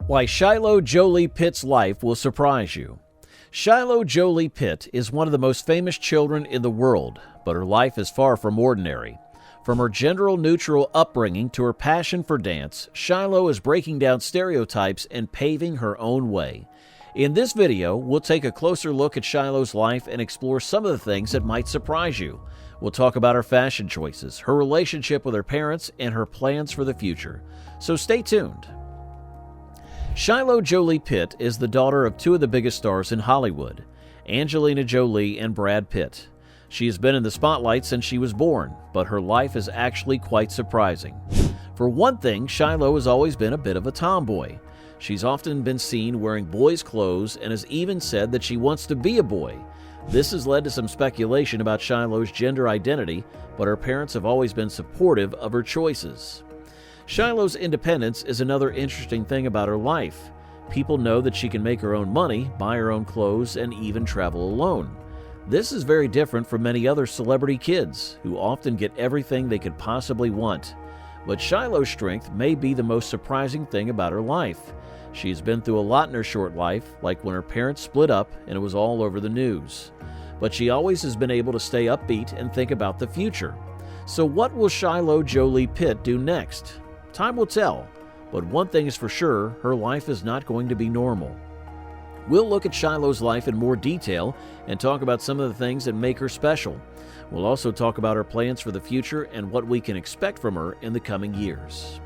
Why Shiloh Jolie-Pitt's life will surprise you. Shiloh Jolie-Pitt is one of the most famous children in the world, but her life is far from ordinary. From her gender-neutral upbringing to her passion for dance, Shiloh is breaking down stereotypes and paving her own way. In this video, we'll take a closer look at Shiloh's life and explore some of the things that might surprise you. We'll talk about her fashion choices, her relationship with her parents, and her plans for the future. So stay tuned. Shiloh Jolie-Pitt is the daughter of two of the biggest stars in Hollywood, Angelina Jolie and Brad Pitt. She has been in the spotlight since she was born, but her life is actually quite surprising. For one thing, Shiloh has always been a bit of a tomboy. She's often been seen wearing boys' clothes and has even said that she wants to be a boy. This has led to some speculation about Shiloh's gender identity, but her parents have always been supportive of her choices. Shiloh's independence is another interesting thing about her life. People know that she can make her own money, buy her own clothes, and even travel alone. This is very different from many other celebrity kids, who often get everything they could possibly want. But Shiloh's strength may be the most surprising thing about her life. She has been through a lot in her short life, like when her parents split up and it was all over the news. But she always has been able to stay upbeat and think about the future. So what will Shiloh Jolie-Pitt do next? Time will tell, but one thing is for sure, her life is not going to be normal. We'll look at Shiloh's life in more detail and talk about some of the things that make her special. We'll also talk about her plans for the future and what we can expect from her in the coming years.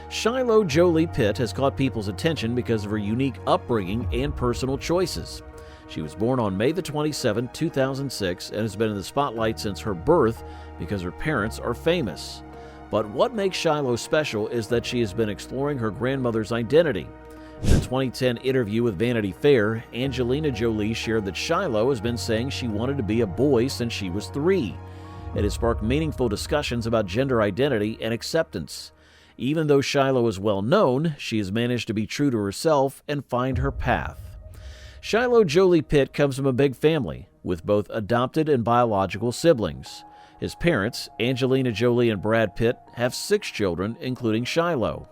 Shiloh Jolie-Pitt has caught people's attention because of her unique upbringing and personal choices. She was born on May 27, 2006 and has been in the spotlight since her birth because her parents are famous. But what makes Shiloh special is that she has been exploring her grandmother's identity. In a 2010 interview with Vanity Fair, Angelina Jolie shared that Shiloh has been saying she wanted to be a boy since she was 3. It has sparked meaningful discussions about gender identity and acceptance. Even though Shiloh is well known, she has managed to be true to herself and find her path. Shiloh Jolie-Pitt comes from a big family, with both adopted and biological siblings. His parents, Angelina Jolie and Brad Pitt, have 6 children, including Shiloh.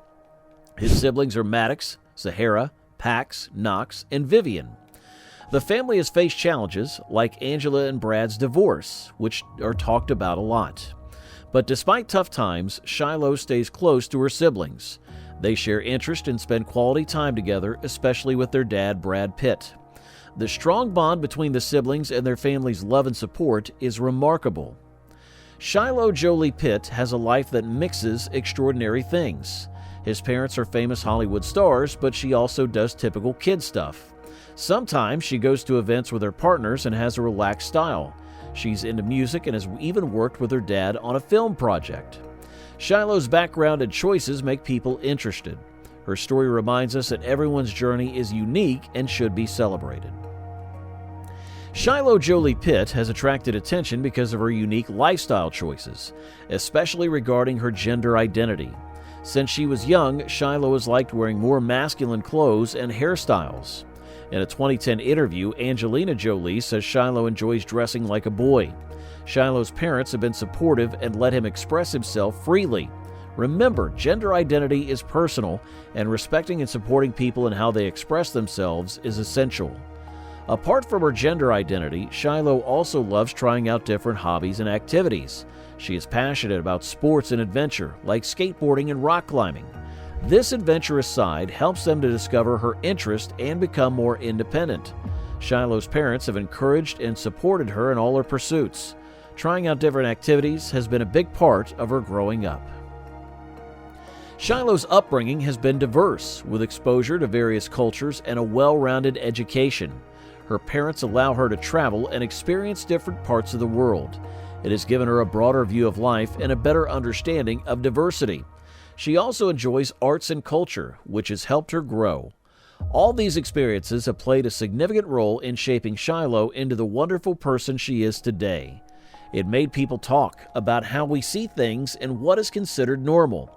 His siblings are Maddox, Zahara, Pax, Knox, and Vivian. The family has faced challenges, like Angela and Brad's divorce, which are talked about a lot. But despite tough times, Shiloh stays close to her siblings. They share interest and spend quality time together, especially with their dad, Brad Pitt. The strong bond between the siblings and their family's love and support is remarkable. Shiloh Jolie-Pitt has a life that mixes extraordinary things. His parents are famous Hollywood stars, but she also does typical kid stuff. Sometimes she goes to events with her partners and has a relaxed style. She's into music and has even worked with her dad on a film project. Shiloh's background and choices make people interested. Her story reminds us that everyone's journey is unique and should be celebrated. Shiloh Jolie-Pitt has attracted attention because of her unique lifestyle choices, especially regarding her gender identity. Since she was young, Shiloh has liked wearing more masculine clothes and hairstyles. In a 2010 interview, Angelina Jolie says Shiloh enjoys dressing like a boy. Shiloh's parents have been supportive and let him express himself freely. Remember, gender identity is personal, and respecting and supporting people in how they express themselves is essential. Apart from her gender identity, Shiloh also loves trying out different hobbies and activities. She is passionate about sports and adventure, like skateboarding and rock climbing. This adventurous side helps them to discover her interest and become more independent. Shiloh's parents have encouraged and supported her in all her pursuits. Trying out different activities has been a big part of her growing up. Shiloh's upbringing has been diverse, with exposure to various cultures and a well-rounded education. Her parents allow her to travel and experience different parts of the world. It has given her a broader view of life and a better understanding of diversity. She also enjoys arts and culture, which has helped her grow. All these experiences have played a significant role in shaping Shiloh into the wonderful person she is today. It made people talk about how we see things and what is considered normal.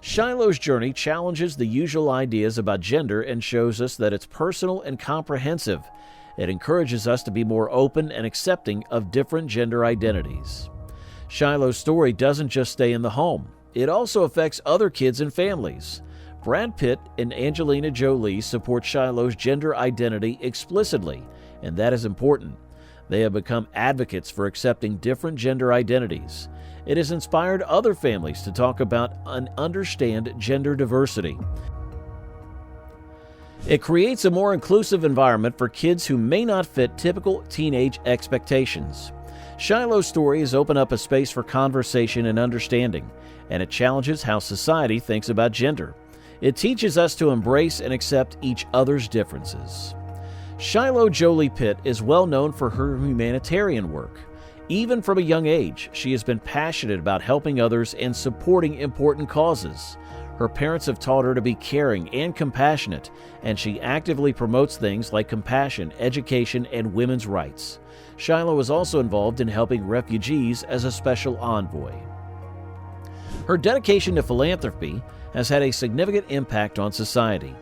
Shiloh's journey challenges the usual ideas about gender and shows us that it's personal and comprehensive. It encourages us to be more open and accepting of different gender identities. Shiloh's story doesn't just stay in the home. It also affects other kids and families. Brad Pitt and Angelina Jolie support Shiloh's gender identity explicitly, and that is important. They have become advocates for accepting different gender identities. It has inspired other families to talk about and understand gender diversity. It creates a more inclusive environment for kids who may not fit typical teenage expectations. Shiloh's story has opened up a space for conversation and understanding, and it challenges how society thinks about gender. It teaches us to embrace and accept each other's differences. Shiloh Jolie-Pitt is well known for her humanitarian work. Even from a young age, she has been passionate about helping others and supporting important causes. Her parents have taught her to be caring and compassionate, and she actively promotes things like compassion, education, and women's rights. Shiloh is also involved in helping refugees as a special envoy. Her dedication to philanthropy has had a significant impact on society.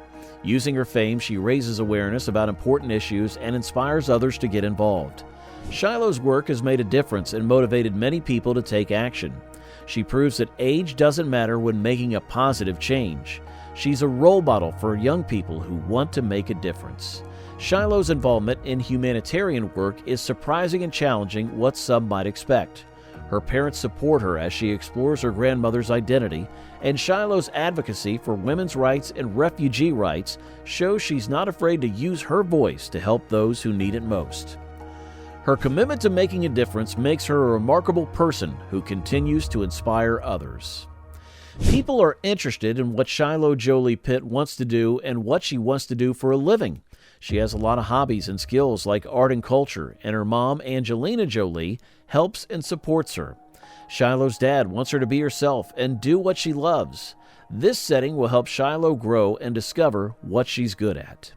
Using her fame, she raises awareness about important issues and inspires others to get involved. Shiloh's work has made a difference and motivated many people to take action. She proves that age doesn't matter when making a positive change. She's a role model for young people who want to make a difference. Shiloh's involvement in humanitarian work is surprising and challenging what some might expect. Her parents support her as she explores her grandmother's identity, and Shiloh's advocacy for women's rights and refugee rights shows she's not afraid to use her voice to help those who need it most. Her commitment to making a difference makes her a remarkable person who continues to inspire others. People are interested in what Shiloh Jolie-Pitt wants to do and what she wants to do for a living. She has a lot of hobbies and skills like art and culture, and her mom, Angelina Jolie, helps and supports her. Shiloh's dad wants her to be herself and do what she loves. This setting will help Shiloh grow and discover what she's good at.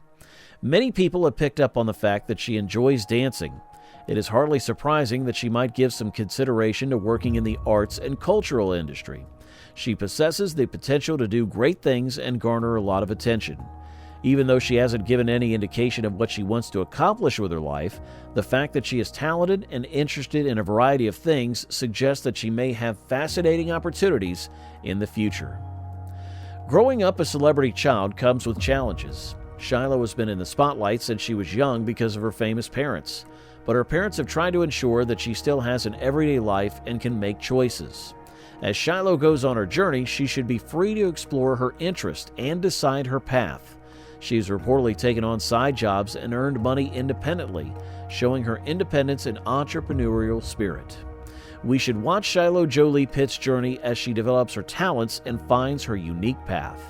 Many people have picked up on the fact that she enjoys dancing. It is hardly surprising that she might give some consideration to working in the arts and cultural industry. She possesses the potential to do great things and garner a lot of attention. Even though she hasn't given any indication of what she wants to accomplish with her life, the fact that she is talented and interested in a variety of things suggests that she may have fascinating opportunities in the future. Growing up a celebrity child comes with challenges. Shiloh has been in the spotlight since she was young because of her famous parents, but her parents have tried to ensure that she still has an everyday life and can make choices. As Shiloh goes on her journey, she should be free to explore her interest and decide her path. She's reportedly taken on side jobs and earned money independently, showing her independence and entrepreneurial spirit. We should watch Shiloh Jolie-Pitt's journey as she develops her talents and finds her unique path.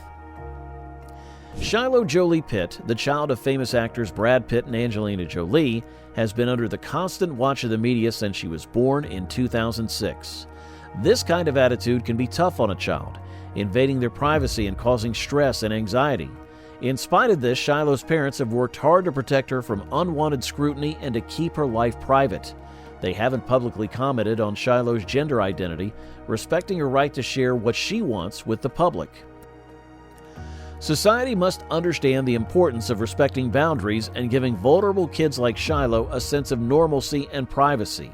Shiloh Jolie-Pitt, the child of famous actors Brad Pitt and Angelina Jolie, has been under the constant watch of the media since she was born in 2006. This kind of attitude can be tough on a child, invading their privacy and causing stress and anxiety. In spite of this, Shiloh's parents have worked hard to protect her from unwanted scrutiny and to keep her life private. They haven't publicly commented on Shiloh's gender identity, respecting her right to share what she wants with the public. Society must understand the importance of respecting boundaries and giving vulnerable kids like Shiloh a sense of normalcy and privacy.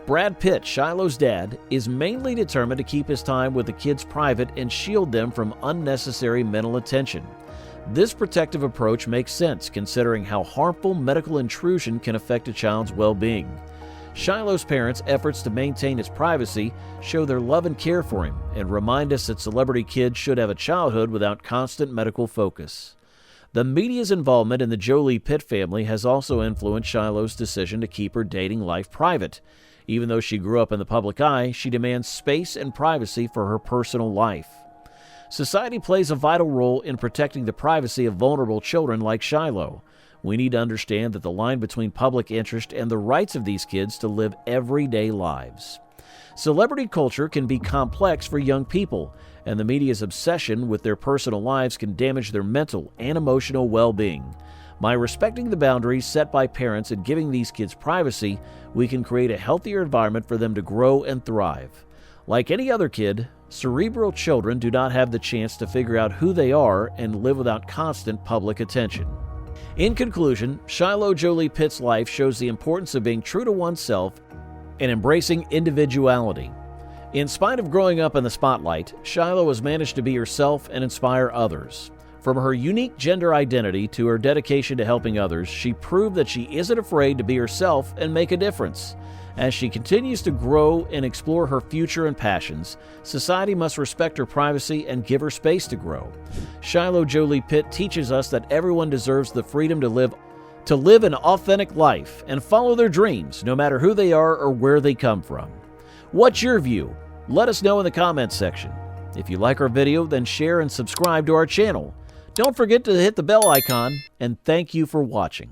Brad Pitt, Shiloh's dad, is mainly determined to keep his time with the kids private and shield them from unnecessary mental attention. This protective approach makes sense considering how harmful medical intrusion can affect a child's well-being. Shiloh's parents' efforts to maintain his privacy show their love and care for him and remind us that celebrity kids should have a childhood without constant medical focus. The media's involvement in the Jolie-Pitt family has also influenced Shiloh's decision to keep her dating life private. Even though she grew up in the public eye, she demands space and privacy for her personal life. Society plays a vital role in protecting the privacy of vulnerable children like Shiloh. We need to understand that the line between public interest and the rights of these kids to live everyday lives. Celebrity culture can be complex for young people, and the media's obsession with their personal lives can damage their mental and emotional well-being. By respecting the boundaries set by parents and giving these kids privacy, we can create a healthier environment for them to grow and thrive. Like any other kid, cerebral children do not have the chance to figure out who they are and live without constant public attention. In conclusion, Shiloh Jolie-Pitt's life shows the importance of being true to oneself and embracing individuality. In spite of growing up in the spotlight, Shiloh has managed to be herself and inspire others. From her unique gender identity to her dedication to helping others, she proved that she isn't afraid to be herself and make a difference. As she continues to grow and explore her future and passions, society must respect her privacy and give her space to grow. Shiloh Jolie-Pitt teaches us that everyone deserves the freedom to live an authentic life and follow their dreams, no matter who they are or where they come from. What's your view? Let us know in the comments section. If you like our video, then share and subscribe to our channel. Don't forget to hit the bell icon, and thank you for watching.